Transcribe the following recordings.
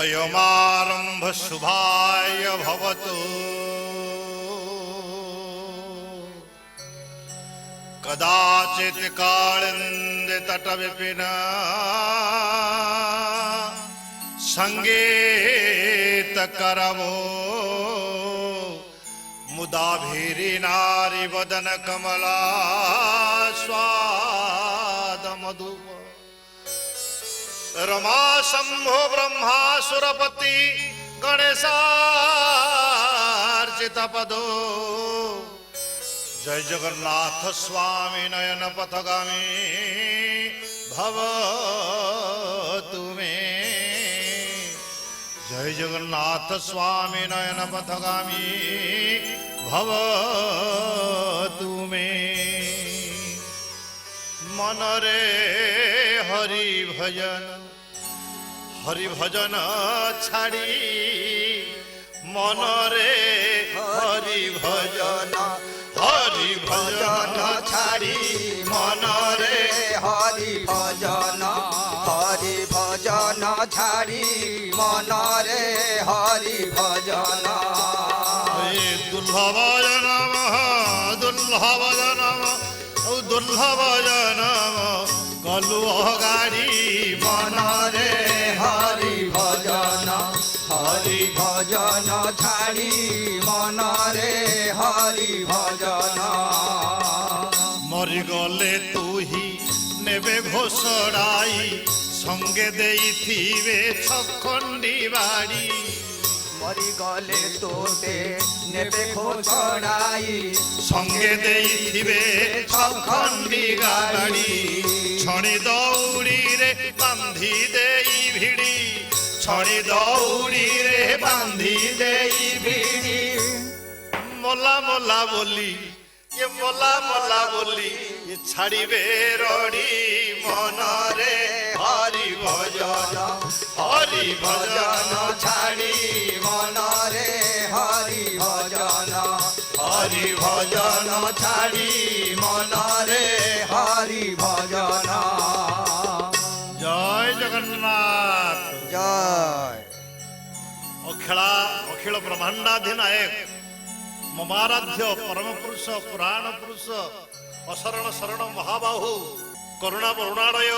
अयमारंभ शुभाय भवतु कदाचित् कालिंदी तट विपिन संगीत करवो मुदा भीरी नारी वदन कमला स्वाद मधु रमा शंभो ब्रह्मा सुरपति गणेशार्चित पदो जय जगन्नाथ स्वामी नयन पथगामी भव तुम्हें जय जगन्नाथ स्वामी नयन पथगामी भव तुम्हें मनरे हरि भजन छाड़ी मनरे हरि भजन छाड़ी मनरे हरि भजन छाड़ी मनरे हरि भजन दुर्लभाय नमः दुर्लभाय नमः दुर्लभाय नमः कलु गाड़ी मनरे हरि भजन छाड़ी मनरे हरि भजन मरिगले तू ही नेबे घोषणाई संगे देइथिबे छखंडी बाड़ी मरिगले तोते नेबे घोषणाई संगे देइथिबे छखंडी गाड़ी छणी दौड़ी रे बांधी देई भिड़ी छणी दौड़ी रे बांधी देई भिड़ी मोला मोला बोली ये मोला मोला बोली ये छाड़ीबे रड़ी मनरे हरि भजन छाड़ी मनरे हरि भजन छाड़ी मनरे हरि भजन जय जगन्नाथ जय अखिल ब्रह्मांडाधिनायक ममाराध्य परम पुरुष पुराण पुरुष अशरण शरण महाबाहु करुणा वरुणालय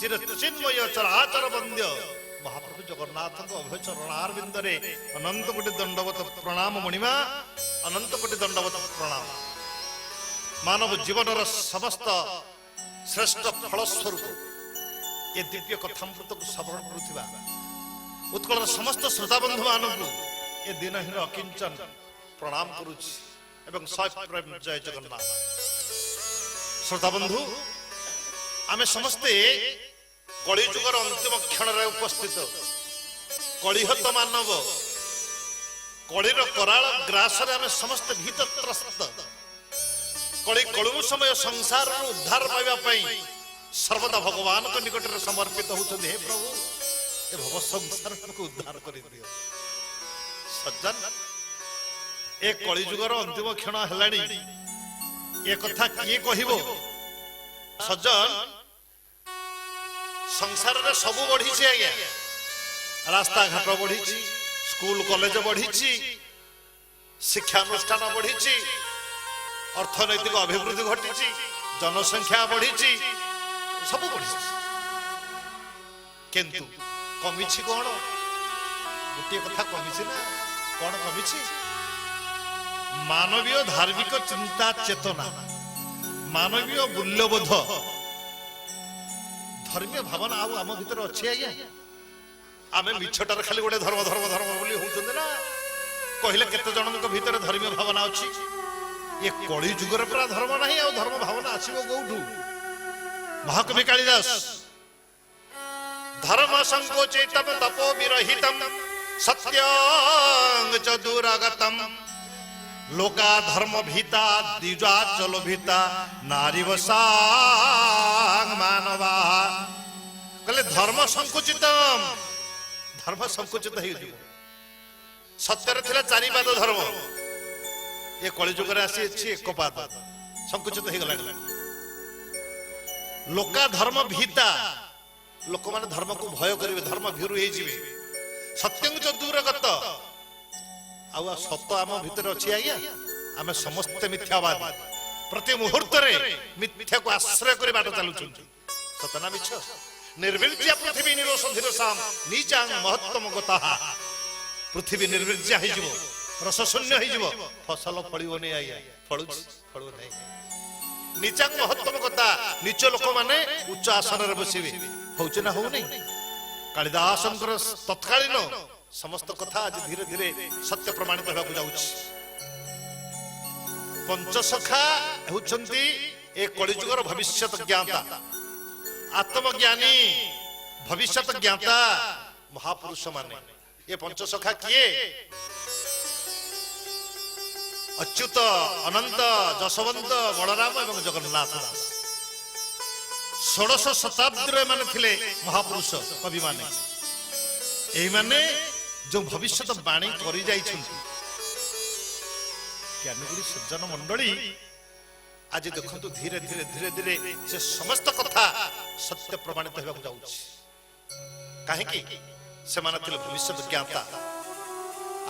चिर चिन्मय चराचर वंद्य महाप्रभु जगन्नाथ अभय चरणारविंदरे अनंत कोटि दंडवत प्रणाम मणिमा अनंत कोटि दंडवत प्रणाम मानव जीवन समस्त श्रेष्ठ फलस्वरूप ये दिव्य कथामृत को श्रवण करुवा उत्कल समस्त श्रोता बंधु मानक ये दिन ही अकिंचन प्रणाम करुछि एवं प्रेम जय जगन्नाथ श्रोता बंधु आमे समस्ते कली जुगर अंतिम क्षण रे उपस्थित कलिहत मानव कलिर कराल ग्रास रे आमे समस्त भीत त्रस्त कली कलु समय संसार उद्धार पाइबा पई सर्वदा भगवान को निकट रे समर्पित होछन हे प्रभु ए भव संसार को उद्धार करि दियो सज्जन ए कलिजुगर अंतिम क्षण हेलानी ए कथा किए कहिबो सज्जन संसार रे सब बढ़ी छी आज्ञा रास्ता घाट बढ़ी छी स्कूल कॉलेज बढ़ी छी शिक्षा अनुष्ठान बढ़ी छी अर्थनैतिक अभिवृद्धि घटी छी जनसंख्या बढ़ी छी सब बढ़ी छी किंतु कमी छी कोन गोटे कथा कमी छी ना कोन कमी छी मानवीय धार्मिक चिंता चेतना मानवीय मूल्यबोध धर्मीय भावना आम भीतर अच्छे आज्ञा आम मिछटार खाली गोटे धर्म धर्म धर्म बोली होउछन ना कहले केते जनक भीतर धर्मीय भावना अछि ये कली जुगर पूरा धर्म नहीं आ धर्म भावना आसीबो कोठू महाकवि कालिदास धर्म संकोचितम तपो विरहितम सत्यं च दुरागतम लोका धर्म भीता द्विजा चलो भीता नारी वसांग मानवा कहले धर्म संकुचित हो सत्यर थिला चारि पाद धर्म ये कलिजुग आसी एक पाद संकुचित हो गला लोका धर्म भीता लोक माने धर्म को भय करिवे धर्म भीरु हे जिवे ସତ୍ୟଂ ଚ ଦୂରଗତ। ଆଉ ସତ ଆମ ଭିତରେ ଅଛି ଆଜ୍ଞା। ଆମେ ସମସ୍ତେ ମିଥ୍ୟାବାଦୀ, ପ୍ରତି ମୁହୂର୍ତ୍ତରେ ମିଥ୍ୟାକୁ ଆଶ୍ରୟ କରି ବାଟ ଚାଲୁଛନ୍ତି। ସତ ନା ମିଛ? ନିର୍ବିର୍ଯ୍ୟା ପୃଥିବୀ ନିରୋଷଧୀର ସାମ ନିଚାଂ ମହତ୍ତମ ଗତାଃ। ପୃଥିବୀ ନିର୍ବିର୍ଯ୍ୟା ହେଇଯିବ, ରସ ଶୂନ୍ୟ ହେଇଯିବ, ଫସଲ ଫଳିବନି ଆଜ୍ଞା। ଫଳୁଛି? ଫଳୁ ନାହିଁ। ନିଚାଂ ମହତ୍ତମ କଥା। ନିଚ ଲୋକମାନେ ଉଚ୍ଚ ଆସନରେ ବସିବେ। ହଉଛି ନା ହଉନି? କାଳିଦାସଙ୍କର ତତ୍କାଳୀନ ସମସ୍ତ କଥା ଆଜି ଧୀରେ ଧୀରେ ସତ୍ୟ ପ୍ରମାଣିତ ହେବାକୁ ଯାଉଛି। ପଞ୍ଚସଖା ହେଉଛନ୍ତି ଏ କଳିଯୁଗର ଭବିଷ୍ୟତ ଜ୍ଞାତା, ଆତ୍ମଜ୍ଞାନୀ, ଭବିଷ୍ୟତ ଜ୍ଞାତା ମହାପୁରୁଷ ମାନେ। ଏ ପଞ୍ଚସଖା କିଏ? ଅଚ୍ୟୁତ, ଅନନ୍ତ, ଯଶୋବନ୍ତ, ବଳରାମ ଏବଂ ଜଗନ୍ନାଥ ଦାସ। 16ଶ ଶତାବ୍ଦୀରେ ଏମାନେ ଥିଲେ ମହାପୁରୁଷ କବିମାନେ। ଏଇମାନେ ଯୋଉ ଭବିଷ୍ୟତ ବାଣୀ କରି ଯାଇଛନ୍ତି। ଜ୍ଞାନଗୁରୁ ସଜ୍ଜନ ମଣ୍ଡଳୀ ଆଜି ଦେଖନ୍ତୁ ଧୀରେ ଧୀରେ ଧୀରେ ଧୀରେ ସେ ସମସ୍ତ କଥା ସତ୍ୟ ପ୍ରମାଣିତ ହେବାକୁ ଯାଉଛି। କାହିଁକି? ସେମାନେ ଥିଲେ ଭବିଷ୍ୟତ ଜ୍ଞାତା।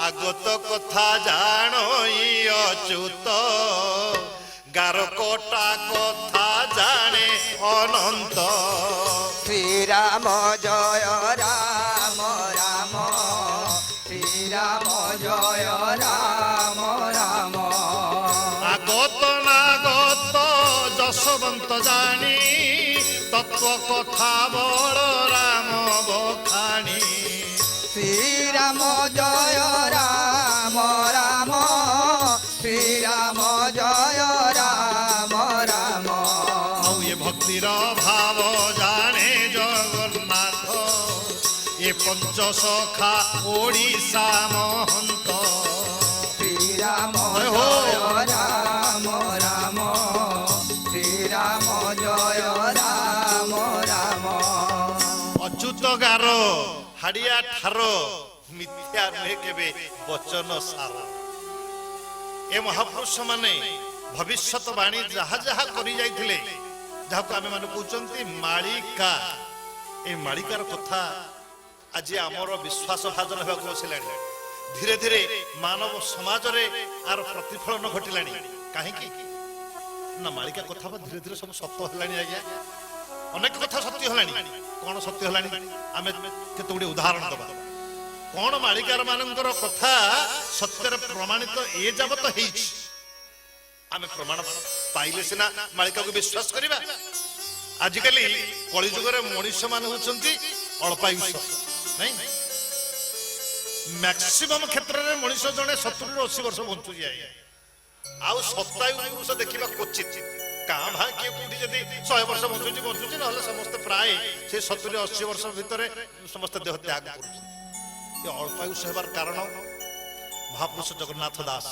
আগত কথা জানই অচ্যুত, গারকটা কথা জানে অনন্ত। শ্রীরাম জয় রাম রাম, শ্রীরাম জয় রাম রাম। আগত নাগত যশবন্ত জানি, তত্ত্ব কথা বড় রাম বখানি। শ্রীরাম জয় রাম রাম, শ্রীরাম জয় রাম রাম। ଆଉ ଏ ଭକ୍ତିର ଭାବ ଜାଣେ ଜଗନ୍ନାଥ, ଏ ପଞ୍ଚସଖା ଓଡ଼ିଶା ମହନ୍ତ। শ্রীরাম জয় রাম রাম, শ্রীরাম জয় রাম রাম। ଅଚ୍ୟୁତ ଗାର ହାଡ଼ିଆ ଠାର, ମିଥ୍ୟା ନୁହେଁ କେବେ ବଚନ ସାର। ଏ ମହାପୁରୁଷ ମାନେ ଭବିଷ୍ୟତ ବାଣୀ ଯାହା ଯାହା କରି ଯାଇଥିଲେ, ଯାହାକୁ ଆମେ ମାନେ କହୁଛନ୍ତି ମାଳିକା। এই ମାଳିକାର କଥା ଆଜି ଆମର ବିଶ୍ୱାସ ଭାଜନ ହେବାକୁ ବସିଲାଣି। ଧୀରେ ଧୀରେ ମାନବ ସମାଜରେ ଆର ପ୍ରତିଫଳନ ଘଟିଲାଣି। କାହିଁକି ନା ମାଳିକା କଥା ଧୀରେ ଧୀରେ ସବୁ ସତ ହେଲାଣି ଆଜ୍ଞା। ଅନେକ କଥା ସତ୍ୟ ହେଲାଣି। କଣ ସତ୍ୟ ହେଲାଣି? ଆମେ କେତେ ଗୁଡ଼ିଏ ଉଦାହରଣ ଦେବା। କଣ ମାଳିକାର ମାନଙ୍କର କଥା ସତ୍ୟରେ ପ୍ରମାଣିତ ଏ ଯାବତ ହେଇଛି। ଆମେ ପ୍ରମାଣ ପାଇଲେ ସିନା ମାଳିକାକୁ ବିଶ୍ୱାସ କରିବା। ଆଜିକାଲି କଳିଯୁଗରେ ମଣିଷ ମାନେ ହଉଛନ୍ତି ଅଳ୍ପାୟୁଷ, ନାଇଁ? ମ୍ୟାକ୍ସିମମ୍ କ୍ଷେତ୍ରରେ ମଣିଷ ଜଣେ 70ରୁ 80 ବର୍ଷ ବଞ୍ଚୁଛି ଆଜ୍ଞା। ଆଉ ଶତାୟୁ ପୁରୁଷ ଦେଖିବା କ୍ୱଚିତ। କାଁ ଭାଁ କିଏ କୋଉଠି ଯଦି 100 ବର୍ଷ ବଞ୍ଚୁଛି, ନହେଲେ ସମସ୍ତେ ପ୍ରାୟ ସେ 70-80 ବର୍ଷ ଭିତରେ ସମସ୍ତେ ଦେହ ତ୍ୟାଗ କରୁଛନ୍ତି। ଏ ଅଳ୍ପାୟୁଷ ହେବାର କାରଣ ମହାପୁରୁଷ ଜଗନ୍ନାଥ ଦାସ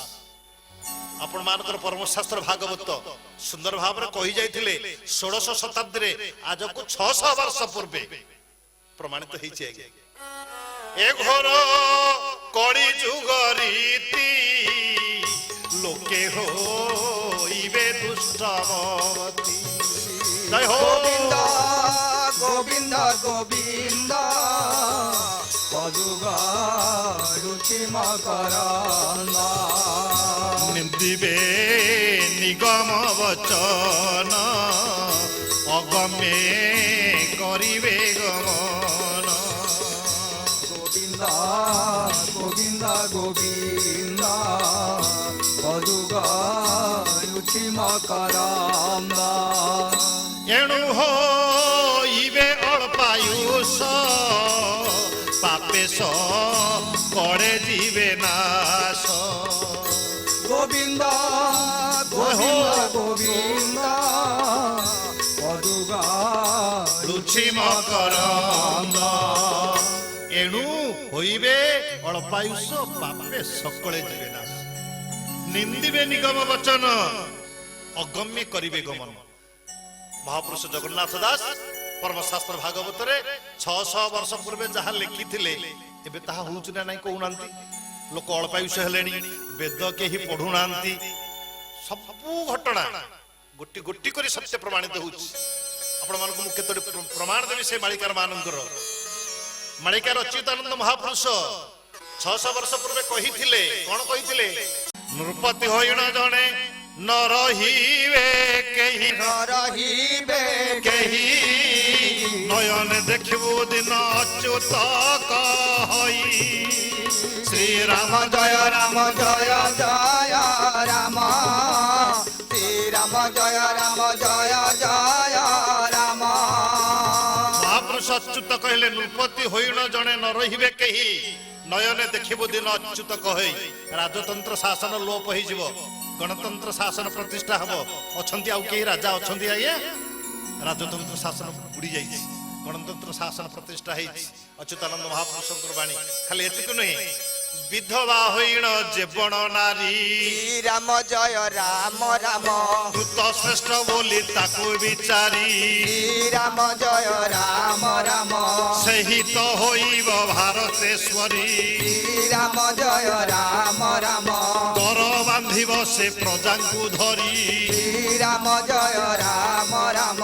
ଆପଣ ମାନଙ୍କର ପରମଶାସ୍ତ୍ର ଭାଗବତ ସୁନ୍ଦର ଭାବରେ କହି ଯାଇଥିଲେ। 16ଶ ଶତାବ୍ଦୀରେ ଆଜକୁ 600 ବର୍ଷ ପୂର୍ବେ ପ୍ରମାଣିତ ହେଇଛି ଆଜ୍ଞା। ଏ ଘୋର କଳି ଯୁଗ ରୀତି, ଲୋକେ ହୋଇବେ ଦୁଷ୍ଟମତି। ଜୟ ହୋ গোবিন্দ গোবিন্দ গোবিন্দ, পদুগরুচি মকরন্দ। নিন্দিবে নিগম বচন, অগমে করিবে গমন। গোবিন্দ গোবিন্দ গোবিন্দ, পদুগরুচি মকরন্দ। এণু হইবে অল্পায়ুষ, পাপেশ করে জীবে নাশ। গোবিন্দ গোবিন্দ গোবিন্দ, লুচি মকরন্দ। এণু হইবে অল্পায়ুষ, পাপে সকলে জীবে নাশ। নিন্দিবে নিগম বচন, অগম্য করিবে গমন। মহাপুরুষ জগন্নাথ দাস পরমଶାସ୍ତ୍ର ଭାଗବତରେ 600 ବର୍ଷ ପୂର୍ବେ ଯାହା ଲେଖିଥିଲେ, ଏବେ ତାହା ହଉଛି ନା ନାଇଁ କହୁନାହାନ୍ତି? ଲୋକ ଅଳ୍ପାୟୁଷ ହେଲେଣି, ବେଦ କେହି ପଢୁନାହାନ୍ତି। ସବୁ ଘଟଣା ଗୋଟି ଗୋଟି କରି ସତ୍ୟ ପ୍ରମାଣିତ ହଉଛି। ଆପଣମାନଙ୍କୁ ମୁଁ କେତୋଟି ପ୍ରମାଣ ଦେବି ସେ ମାଳିକାର ମାନଙ୍କର। ମାଳିକାର ଅଚ୍ୟୁତାନନ୍ଦ ମହାପୁରୁଷ 600 ବର୍ଷ ପୂର୍ବେ କହିଥିଲେ, କଣ କହିଥିଲେ? ନୃପତି ହୋଇଣ ଜଣେ ନ ରହିବେ କେହି, ନ ରହିବେ କେହି ନୟନେ ଦେଖିବୁ ଦିନ ଅଚ୍ୟୁତ କହି। ଶ୍ରୀରାମ ଜୟ ରାମ ଜୟ ଜୟ ରାମ, ଶ୍ରୀରାମ ଜୟ ରାମ ଜୟ ଜୟ ରାମ। ମହାପୁରୁଷ ଅଚ୍ୟୁତ କହିଲେ ନୃପତି ହୋଇଣ ଜଣେ ନ ରହିବେ କେହି ନୟନେ ଦେଖିବୁ ଦିନ ଅଚ୍ୟୁତ କହି। ରାଜତନ୍ତ୍ର ଶାସନ ଲୋପ ହେଇଯିବ, ଗଣତନ୍ତ୍ର ଶାସନ ପ୍ରତିଷ୍ଠା ହବ। ଅଛନ୍ତି ଆଉ କେହି ରାଜା ଅଛନ୍ତି ଆଜ୍ଞା? ରାଜତନ୍ତ୍ର ଶାସନ ବୁଡି ଯାଇଛି, ଗଣତନ୍ତ୍ର ଶାସନ ପ୍ରତିଷ୍ଠା ହେଇଛି। ଅଚ୍ୟୁତାନନ୍ଦ ମହାପୁରୁଷଙ୍କର ବାଣୀ। ଖାଲି ଏତିକି ନୁହେଁ, ବିଧବା ହୋଇଣ ଜୀବନ ନାରୀ, ଶ୍ରୀରାମ ଜୟ ରାମ ରାମ, କୃତ ଶ୍ରେଷ୍ଠ ବୋଲି ତାକୁ ବିଚାରି। ଶ୍ରୀରାମ ଜୟ ରାମ ରାମ, ସେହି ତ ହୋଇବ ଭାରତେଶ୍ୱରୀ। ଶ୍ରୀରାମ ଜୟ ରାମ ରାମ, କର ବାନ୍ଧିବ ସେ ପ୍ରଜାଙ୍କୁ ଧରି। ଶ୍ରୀରାମ ଜୟ ରାମ ରାମ।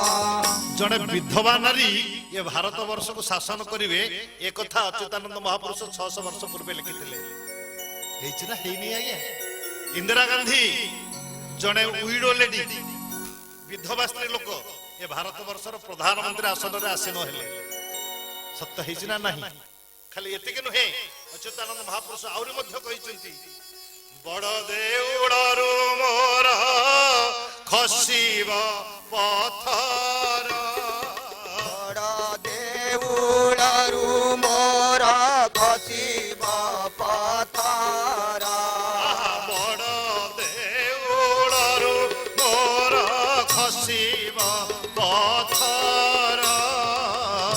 ଜଣେ ବିଧବା ନାରୀ ଏ ଭାରତ ବର୍ଷକୁ ଶାସନ କରିବେ, ଏ କଥା ଅଚ୍ୟୁତାନନ୍ଦ ମହାପୁରୁଷ 600 ବର୍ଷ ପୂର୍ବେ ଲେଖିଥିଲେ। ହେଇଛି ନା ହେଇନି ଆଜ୍ଞା? ଇନ୍ଦିରା ଗାନ୍ଧୀ ଜଣେ ୱିଡୋ ଲେଡି, ବିଧବା ସ୍ତ୍ରୀ ଲୋକ, ଏ ଭାରତ ବର୍ଷର ପ୍ରଧାନମନ୍ତ୍ରୀ ଆସନରେ ଆସୀନ ହେଲେ। ସତ୍ୟ ହେଇଛି ନା ନାହିଁ? ଖାଲି ଏତିକି ନୁହେଁ, ଅଚ୍ୟୁତାନନ୍ଦ ମହାପୁରୁଷ ଆହୁରି ମଧ୍ୟ କହିଛନ୍ତି, ବଡ ଦେଉଳରୁ ମୋର ଖସିବ ପଥର। ବଡ଼ ଦେଉଳରୁ ମୋର ଖସିବ ପଥର, ବଡ ଦେଉଳରୁ ମୋର ଖସିବ ପଥର।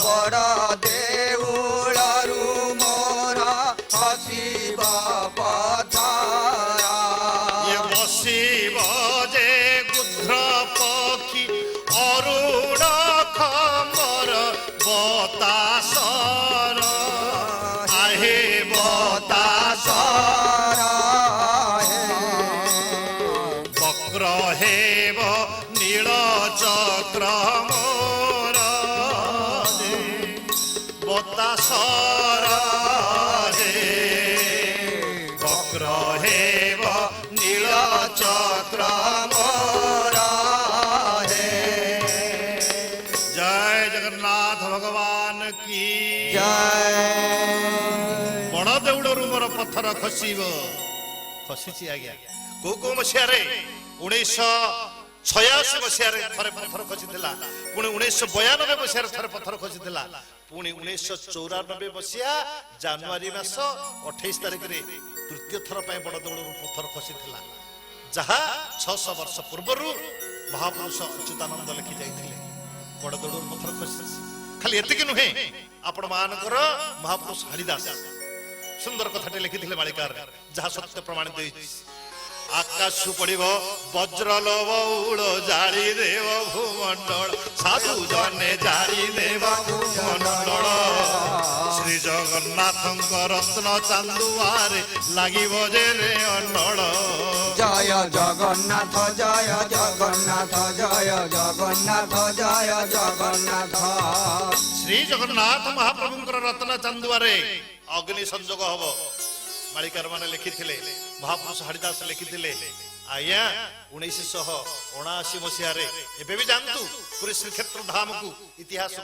ବଡ଼ ଦେଉଳରୁ ମୋର ଖସିବ ପଥର। ଇଏ ବସିବ ଯେ ଗୁଧ୍ର ପକ୍ଷୀ ଅରୁଣ ଖମ୍ବର ବତାସର। ଆହେ ବତାସର ବକ୍ର ହେବ ନୀଳ ଚକ୍ର ମୋର। ବତାସର ବକ୍ର ହେବ ନୀଳ ଚକ୍ର ମୋର। ଜୟ ଜଗନ୍ନାଥ ଭଗବାନ କି ଜୟ। ବଣ ଦେଉଳରୁ ମୋର ପଥର ଖସିବ। ଖସିଛି ଆଜ୍ଞା। କୋଉ ମସିହାରେ? 1986 ମସିହାରେ ଥରେ ପଥର ଖସିଥିଲା, ପୁଣି 1992 ମସିହାରେ ଥରେ ପଥର ଖସିଥିଲା, ପୁଣି 1994 ମସିହା ଜାନୁଆରୀ ମାସ 28 ତାରିଖରେ ତୃତୀୟ ଥର ପାଇଁ ବଡ ଦେଉଳରୁ ପଥର ଖସିଥିଲା, ଯାହା 600 ବର୍ଷ ପୂର୍ବରୁ ମହାପୁରୁଷ ଅଚ୍ୟୁତାନନ୍ଦ ଲେଖି ଯାଇଥିଲେ। ବଡ ଦେଉଳରୁ ପଥର ଖସିଛି। ଖାଲି ଏତିକି ନୁହେଁ, ଆପଣ ମାନଙ୍କର ମହାପୁରୁଷ ହରିଦାସ ସୁନ୍ଦର କଥାଟେ ଲେଖିଥିଲେ ମାଳିକାରେ, ଯାହା ସତ୍ୟ ପ୍ରମାଣିତ ହେଇଛି। ଆକାଶ ପଡିବ ବଜ୍ରଲୋଭ ଉଳ ଜାଳି ଦେବ ଭୂମଣ୍ଡଳ, ସାଧୁ ଜନେ ଜାଳି ଦେବ ଭୂମଣ୍ଡଳ। ଶ୍ରୀ ଜଗନ୍ନାଥଙ୍କ ରତ୍ନ ଚାନ୍ଦୁଆରେ ଲାଗିବ ଯେ ଅଣ୍ଡଳ। ଜୟ ଜଗନ୍ନାଥ ଜୟ ଜଗନ୍ନାଥ ଜୟ ଜଗନ୍ନାଥ ଜୟ ଜଗନ୍ନାଥ। ଶ୍ରୀ ଜଗନ୍ନାଥ ମହାପ୍ରଭୁଙ୍କର ରତ୍ନ ଚାନ୍ଦୁଆରେ ଅଗ୍ନି ସଂଯୋଗ ହବ। ମାଳିକାର ମାନେ ଲେଖିଥିଲେ, ମହାପୁରୁଷ ହରିଦାସ ଲେଖିଥିଲେ। ଆଜ୍ଞା 1979 ମସିହାରେ, ଏବେ ବି ଯାଆନ୍ତୁ ପୁରୀ ଶ୍ରୀକ୍ଷେତ୍ର ଧାମକୁ, ଇତିହାସ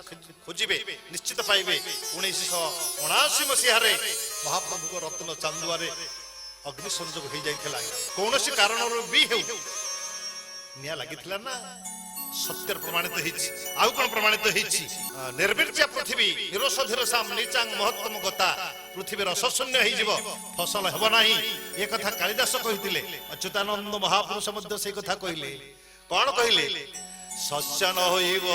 ଖୋଜିବେ ନିଶ୍ଚିତ ପାଇବେ। 1979 ମସିହାରେ ମହାପ୍ରଭୁଙ୍କ ରତ୍ନ ଚାନ୍ଦୁଆରେ ଅଗ୍ନି ସଂଯୋଗ ହେଇଯାଇଥିଲା। କୌଣସି କାରଣରୁ ବି ହେଉ ନିଆଁ ଲାଗିଥିଲା ନା, ସତ୍ୟ ପ୍ରମାଣିତ ହେଇଛି। ଆଉ କଣ ପ୍ରମାଣିତ ହେଇଛି? ନିର୍ବିର୍ଯ୍ୟା ପୃଥିବୀ ନିରୋଷଧୀର ସାମ ନିଚାଙ୍ଗ ମହତ୍ତମ ଗତା, ପୃଥିବୀ ରସଶୂନ୍ୟ ହେଇଯିବ, ଫସଲ ହେବ ନାହିଁ, ଏ କଥା କାଳିଦାସ କହିଥିଲେ। ଅଚ୍ୟୁତାନନ୍ଦ ମହାପୁରୁଷ ମଧ୍ୟ ସେଇ କଥା କହିଲେ। କଣ କହିଲେ? ଶସ୍ୟ ନ ହୋଇବ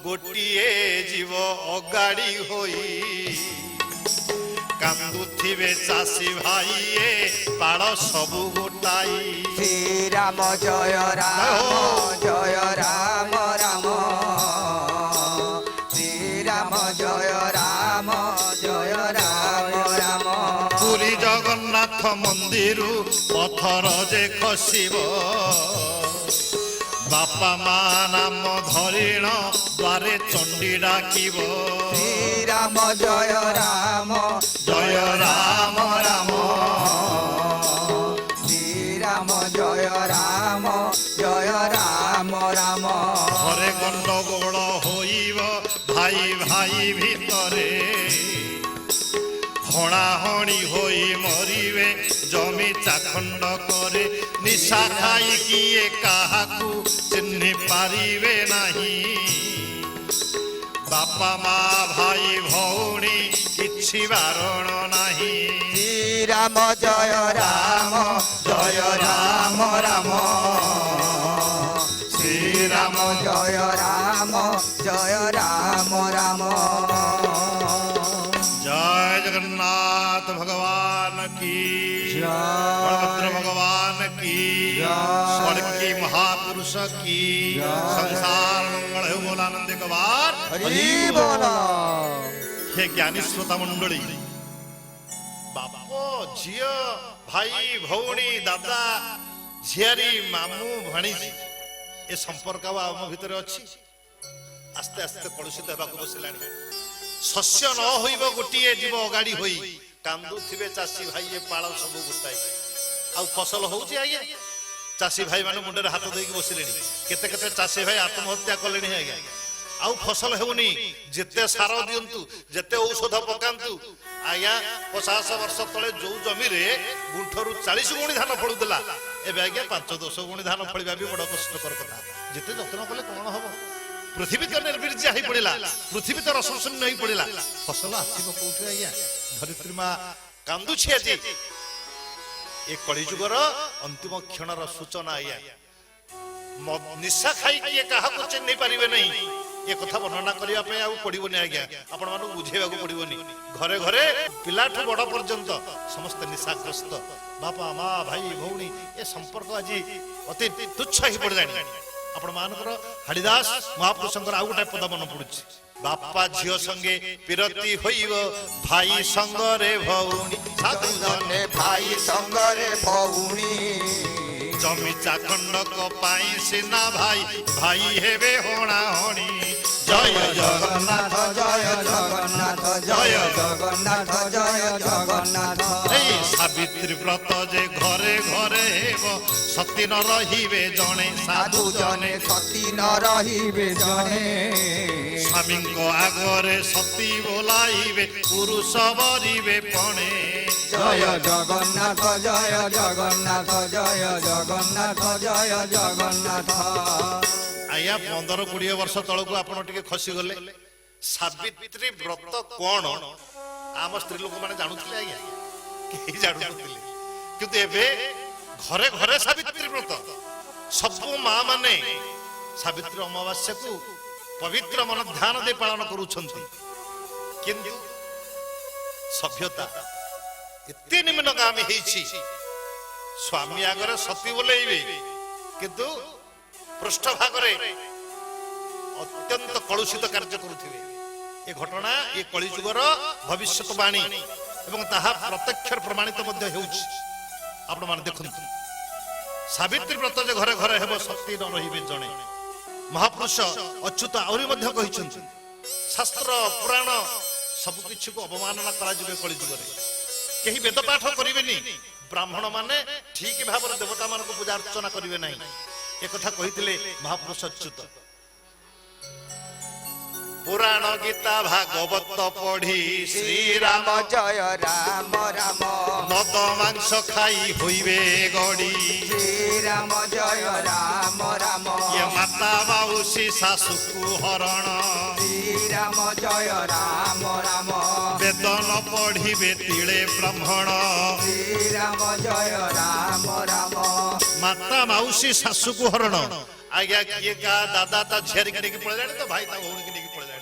ଗୋଟିଏ ଜୀବ ଅଗାଡି ହୋଇ, କାନ୍ଦୁଥିବେ ଚାଷୀ ଭାଇଏ ପାଳ ସବୁ ଗୋଟାଇ। ଶ୍ରୀରାମ ଜୟ ରାମ ଜୟ ରାମ ରାମ, ଶ୍ରୀରାମ ଜୟ ରାମ ଜୟ ରାମ ରାମ। ପୁରୀ ଜଗନ୍ନାଥ ମନ୍ଦିର ପଥର ଯେ ଖସିବ, ବାପା ମା ନାମ ଧରିଣ ଦ୍ୱାରେ ଚଣ୍ଡୀ ଡାକିବ ଶ୍ରୀରାମ ଜୟ ରାମ ଜୟ ରାମ ରାମ ଶ୍ରୀରାମ ଜୟ ରାମ ଜୟ ରାମ ରାମ ଘରେ ଗଣ୍ଡଗୋଳ ହୋଇବ ଭାଇ ଭାଇ ଭିତରେ ହଣାହଣି ହୋଇ ମରିବେ ଜମି ଚାଖଣ୍ଡ করে ନିଶା ଖାଇ କିଏ କାହାକୁ ଚିହ୍ନି ପାରିବେ ନାହିଁ ବାପା ମା ଭାଇ ଭଉଣୀ କିଛି ବାରଣ ନାହିଁ ଶ୍ରୀରାମ ଜୟ ରାମ ଜୟ ରାମ ରାମ ଶ୍ରୀରାମ ଜୟ ରାମ ଜୟ ରାମ ରାମ जय जगन्नाथ भगवान की बलभद्र भगवान की स्वर्गीय महापुरुष की संसार मंगल हो बोलानंद कबार हरि बोल हे ज्ञानी श्रोता मंडली बाप झियो भाई भौणी दादा झियारी मामू भणीजी ए संपर्क आम भितर अच्छी आस्ते आस्ते कलुषित होगा बसिलानी शस्य न होइब गोटिए जीव अगाड़ी होई कांदुथिबे चासी भाई ये पाळ सब गुटाई आ फसल होउची आज्ञा चासी भाई माने मुंडे हाथ देकी बसिलेनी केते केते चासी भाई आत्महत्या कलेनी आज्ञा आ फसल हेउनी जेते सार दियंतु जेते औषध पकांतु आज्ञा 50 वर्ष तळे जो जमी रे गुंठरू 40 गुणी धान फळुदला एबे आज्ञा 5-10 गुणी धान फळिबा भी बड़ कष्टकर कथा जेते जत्न कले कोन हबो पृथ्वी तो निर्बीर्य हो पड़ा पृथ्वी तो रसशून्य हो पड़ा फसल आसब कौट आज्ञा धरित्री माँ कांदुछि आज ए कलिजुगर अंतिम क्षणर सूचना आज्ञा निशा खाई किए क्या चिन्ह पारे नहीं ये कथा वर्णना करने पड़ोनी आज्ञा आपण मानू बुझेगा पड़ोनी घरे घरे पिलाठू बड़ पर्यंत समस्त निशाग्रस्त बापा माँ भाई भौणी ए संपर्क आज अति तुच्छ हो पड़े आपण मानकर हरिदास महापुरुषंकर आउ गोटे पद मन पड़ुछि बापा झियो संगे पिरती होइब भाई संगरे भौणी साधु जने भाई संगरे भौणी जमी चाखंडक पाई सिना भाई भाई हेबे होणा होणी जय जगन्नाथ जय जगन्नाथ जय जगन्नाथ जय जगन्नाथ सावित्री व्रत जे घरे घरे हेब सती न रहिबे जणे साधु जने सती न रहिबे जणे स्वामी आगरे सती बोलाइबे पुरुष बरिबे पणे जय जगन्नाथ जय जगन्नाथ जय जगन्नाथ जय जगन्नाथ आया 15-20 वर्ष तलक आपण टिके खसी गले सावित्री व्रत कोन आम स्त्री लोक माने जानुथिले आया केही जानुथिले किंतु एबे घरे घरे सावित्री व्रत सब मां माने सावित्री अमावास्या को पवित्र मन ध्यान दे पालन करूछंती किंतु सभ्यता एते निम्न गामी हेछि स्वामी आगरे सती बोलेइबे किंतु पृष्ठ भागरे अत्यंत कलुषित कार्य करुथिबे ए घटना ए कलिजुगर भविष्यवाणी एवं ताहा प्रत्यक्ष प्रमाणित मध्य हेउछि आपण माने देखंतु सावित्री व्रत जे घरे घरे हेबो शक्ति न रहिबे जणे महापुरुष अच्युत आउरी मध्य कहिछन्ति शास्त्र पुराण सब किछि को अवमानना करा जिवे कलिजुगरे केही वेद पाठ करिवेनी ब्राह्मण माने ठीक भाବରେ देवता मानको पूजा अर्चना करिवे नाही एक कथा कहिथिले महापुरुष अच्युत पुराण गीता भागवत पढ़ी श्री राम जय राम राम मद मांस खाई होइबे गड़ी श्री राम जय राम राम ये माता माउसी सासु को हरण श्री राम जय राम राम वेदन पढ़िबे तिले ब्राह्मण श्री राम जय राम राम माता माउसी सासु को हरण आज्ञा किए का दादा ता झेर के लेके पड़े तो भाई ता भौणी के लेके पड़े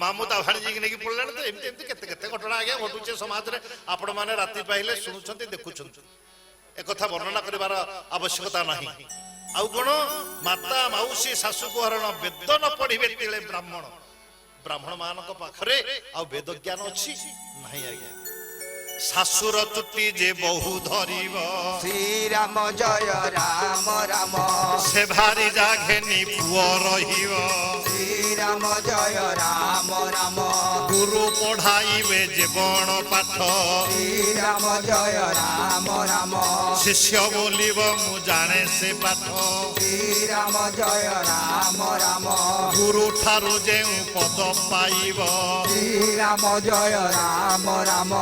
मामू ता भाणजी के लेके पड़े तो एमती एमती केते केते घटना आज्ञा घटुचे समाज रे आपण माने राति पाइले सुनुछंती देखुछंती ए कथा वर्णना करिवार आवश्यकता नाही आउ कोन माता माउसी सासु को हरण वेद न पढ़िबे तिले ब्राह्मण ब्राह्मण मानक पाखरे आ वेद ज्ञान अछि नाही आज्ञा ଶାଶୁର ଚୁଟି ଯେ ବହୁ ଧରିବ ଶ୍ରୀରାମ ଜୟ ରାମ ରାମ ସେ ଭାରି ଜାଘେନି ପୁଅ ରହିବ ଶ୍ରୀରାମ ଜୟ ରାମ ରାମ ଗୁରୁ ପଢାଇବେ ଜୀବନ ପାଠ ଶ୍ରୀରାମ ଜୟ ରାମ ରାମ ଶିଷ୍ୟ ବୋଲିବ ମୁଁ ଜାଣେ ସେ ପାଠ ଶ୍ରୀରାମ ଜୟ ରାମ ରାମ ଗୁରୁ ଠାରୁ ଯେଉଁ ପଦ ପାଇବ ଶ୍ରୀରାମ ଜୟ ରାମ ରାମ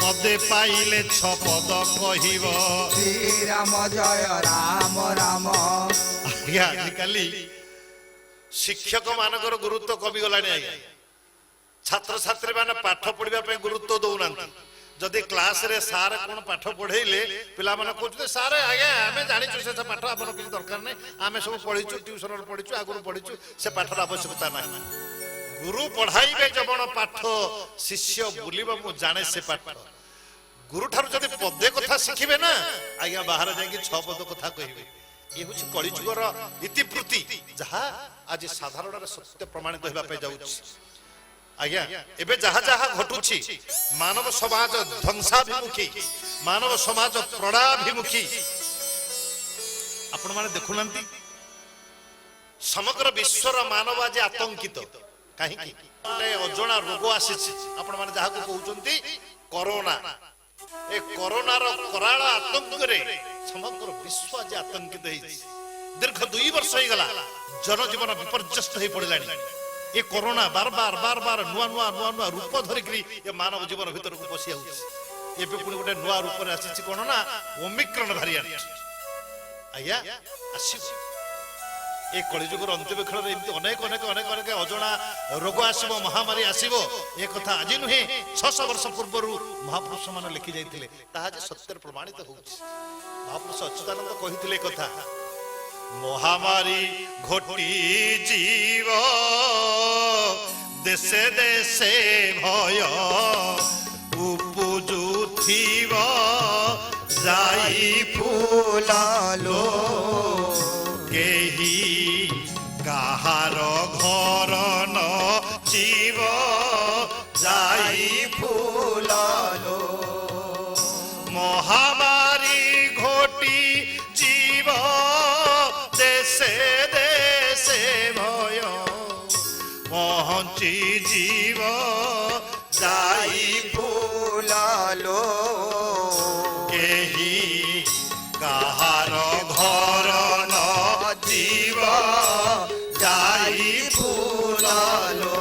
ପଦେ ପାଇଲେ ଛ ପଦ କହିବ ଶ୍ରୀରାମ ଜୟ ରାମ ରାମ ଆଜ୍ଞା ଆଜିକାଲି ଶିକ୍ଷକ ମାନଙ୍କର ଗୁରୁତ୍ୱ କମିଗଲାଣି ଆଜ୍ଞା ଛାତ୍ରଛାତ୍ରୀ ମାନେ ପାଠ ପଢିବା ପାଇଁ ଗୁରୁତ୍ୱ ଦଉନାହାନ୍ତି ଯଦି କ୍ଲାସରେ ସାର୍ କଣ ପାଠ ପଢେଇଲେ ପିଲାମାନେ କହୁଛନ୍ତି ସାର୍ ଆଜ୍ଞା ଆମେ ଜାଣିଛୁ ସେ ପାଠ ଆମର କିଛି ଦରକାର ନାହିଁ ଆମେ ସବୁ ପଢିଛୁ ଟ୍ୟୁସନରେ ପଢିଛୁ ଆଗରୁ ପଢିଛୁ ସେ ପାଠର ଆବଶ୍ୟକତା ନାହିଁ ଗୁରୁ ପଢାଇବେ ଜବଣ ପାଠ ଶିଷ୍ୟ ବୁଲିବ ମୁଁ ଜାଣେ ସେ ପାଠ ଗୁରୁ ଠାରୁ ଯଦି ପଦେ କଥା ଶିଖିବେ ନା ଆଜ୍ଞା ବାହାରେ ଯାଇକି 6 ପଦ କଥା କହିବେ ଏ ହେଉଛି କଳିଯୁଗର ଇତିବୃତ୍ତି ଯାହା ଆଜି ସାଧାରଣରେ ସତ୍ୟ ପ୍ରମାଣିତ ହେବା ପାଇଁ ଯାଉଛି ଆଜ୍ଞା ଏବେ ଯାହା ଯାହା ଘଟୁଛି ମାନବ ସମାଜ ଧ୍ୱଂସାଭିମୁଖୀ ମାନବ ସମାଜ ପ୍ରଳାଭିମୁଖୀ ଆପଣ ମାନେ ଦେଖୁନାହାନ୍ତି ସମଗ୍ର ବିଶ୍ୱର ମାନବ ଆଜି ଆତଙ୍କିତ କାହିଁକି ଗୋଟେ ଅଜଣା ରୋଗ ଆସିଛି ଆପଣ ମାନେ ଯାହାକୁ କହୁଛନ୍ତି କରୋନା ଏ କରୋନାର କରାଳ ଆତଙ୍କରେ ସମଗ୍ର ବିଶ୍ୱ ଆଜି ଆତଙ୍କିତ ହେଇଛି ଦୀର୍ଘ 2 ବର୍ଷ ହେଇଗଲା ଜନଜୀବନ ବିପର୍ଯ୍ୟସ୍ତ ହେଇ ପଡ଼ିଲାଣି ଏ କରୋନା ବାର ନୂଆ ରୂପ ଧରିକି ଏ ମାନବ ଜୀବନ ଭିତରକୁ ପଶି ଯାଉଛି ଏବେ ପୁଣି ଗୋଟେ ନୂଆ ରୂପରେ ଆସିଛି କଣ ନା ଓମିକ୍ରନ ଭାରିଆଣ୍ଟ ଆଜ୍ଞା ଆସିବ ଏ କଳିଯୁଗର ଅନ୍ତିମକ୍ଷଣରେ ଏମିତି ଅନେକ ଅଜଣା ରୋଗ ଆସିବ ମହାମାରୀ ଆସିବ ଏ କଥା ଆଜି ନୁହେଁ 600 ବର୍ଷ ପୂର୍ବରୁ ମହାପୁରୁଷ ମାନେ ଲେଖି ଯାଇଥିଲେ ତାହା ଆଜି ସତ୍ୟରେ ପ୍ରମାଣିତ ହେଉଛି ମହାପୁରୁଷ ଅଚ୍ୟୁତାନନ୍ଦ କହିଥିଲେ କଥା ମହାମାରୀ ଘୋଟି ଜୀବ ଦେଶେ ଦେଶେ ଭୟ ଉପୁଜୁଥିବ ଯାଇ ଫୁଲାଲୋ କେହି କାହାର ଘର ନ ଯିବ ଯାଇ ଫୁଲାଲୋ ମହାମାରୀ ଘୋଟି ଜୀବ ଦେଶେ ଦେଶେ ଭୟ ପହଞ୍ଚି ଯିବ ଯାଇ ଫୁଲାଲୋ କେହି କାହାର ଘର ନ ଯିବ ଯାଇ ଫୁଲାଲୋ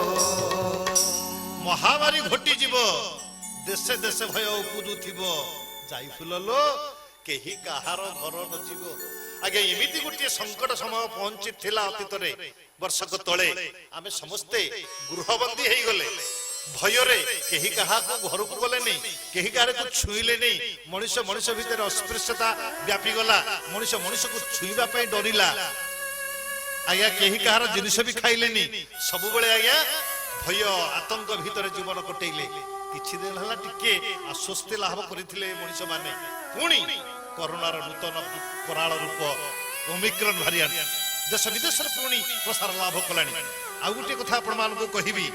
ମହାମାରୀ ଘୋଟି ଯିବ ଦେଶେ ଦେଶେ ଭୟ ଉପୁଜୁଥିବ ଯାଇ ଫୁଲଲୋ କେହି କାହାର ଘର ନ ଯିବ ଆଜ୍ଞା ଏମିତି ଗୋଟିଏ ସଙ୍କଟ ସମୟ ପହଞ୍ଚିଥିଲା ଅତୀତରେ ବର୍ଷକ ତଳେ ଆମେ ସମସ୍ତେ ଗୃହବନ୍ଦୀ ହେଇଗଲେ ଭୟରେ କେହି କାହାକୁ ଘରକୁ ଗଲେନି କେହି କାହାକୁ ଛୁଇଁଲେନି ମଣିଷ ଭିତରେ ଅସ୍ପୃଶ୍ୟତା ବ୍ୟାପିଗଲା ମଣିଷକୁ ଛୁଇଁବା ପାଇଁ ଡରିଲା ଆଜ୍ଞା କେହି କାହାର ଜିନିଷ ବି ଖାଇଲେନି ସବୁବେଳେ ଆଜ୍ଞା ଭୟ ଆତଙ୍କ ଭିତରେ ଜୀବନ କଟେଇଲେ କିଛି ଦିନ ହେଲା ଟିକେ ଆଶ୍ୱସ୍ତି ଲାଭ କରିଥିଲେ ମଣିଷ ମାନେ ପୁଣି କରୋନାର ନୂତନ କରାଳ ରୂପ ଓମିକ୍ରନ ଭାରିଆଣ୍ଟ ଦେଶ ବିଦେଶରେ ପୁଣି ପ୍ରସାର ଲାଭ କଲାଣି ଆଉ ଗୋଟିଏ କଥା ଆପଣ ମାନଙ୍କୁ କହିବି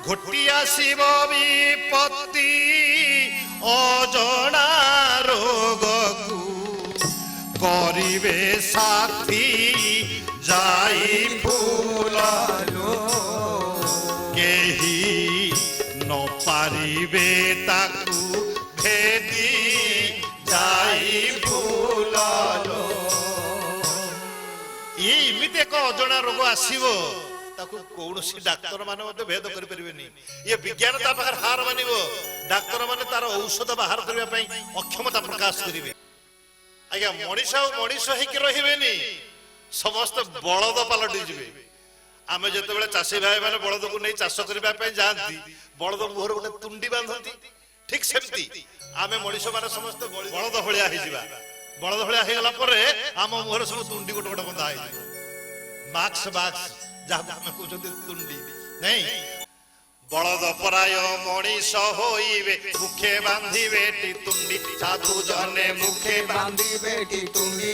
ଘୋଟି ଆସିବ ବିପତ୍ତି ଅଜଣା ରୋଗକୁ କରିବେ ସାଥୀ ଯାଇ ଫୁଲାଲୋ କେହି ନ ପାରିବେ ତାକୁ ଭେଦି ଯାଇ ଫୁଲାଲୋ ଏମିତି ଏକ ଅଜଣା ରୋଗ ଆସିବ ତାକୁ କୌଣସି ଡାକ୍ତର ମାନେ ମଧ୍ୟ ଭେଦ କରିପାରିବେନି ଇଏ ବିଜ୍ଞାନ ତା ପାଖରେ ହାର ମାନିବ ଡାକ୍ତର ମାନେ ତାର ଔଷଧ ବାହାର କରିବା ପାଇଁ ଅକ୍ଷମତା ପ୍ରକାଶ କରିବେ ଆଜ୍ଞା ମଣିଷ ଆଉ ମଣିଷ ହେଇକି ରହିବେନି ସମସ୍ତେ ବଳଦ ପାଲଟି ଯିବେ ଆମେ ଯେତେବେଳେ ଚାଷୀ ଭାଇ ମାନେ ବଳଦକୁ ନେଇ ଚାଷ କରିବା ପାଇଁ ଯାଆନ୍ତି ବଳଦ ମୁହଁରେ ଗୋଟେ ତୁଣ୍ଡି ବାନ୍ଧନ୍ତି ଠିକ ସେମିତି ଆମେ ମଣିଷ ମାନେ ସମସ୍ତେ ବଳଦ ଭଳିଆ ହେଇଯିବା ବଳଦ ଭଳିଆ ହେଇଗଲା ପରେ ଆମ ମୁହଁରେ ସବୁ ତୁଣ୍ଡି ଗୋଟେ ଗୋଟେ ବନ୍ଧା ହେଇଯିବ ମାକ୍ସ ଯାହାକୁ ଆମେ କହୁଛନ୍ତି ତୁଣ୍ଡି ନାଇଁ ବଳଦ ପରାୟ ମଣିଷ ହୋଇବେ ମୁଖେ ବାନ୍ଧିବେ ତୁଣ୍ଡି ସାଧୁ ଜନେ ମୁଖେ ବାନ୍ଧିବେ ତୁଣ୍ଡି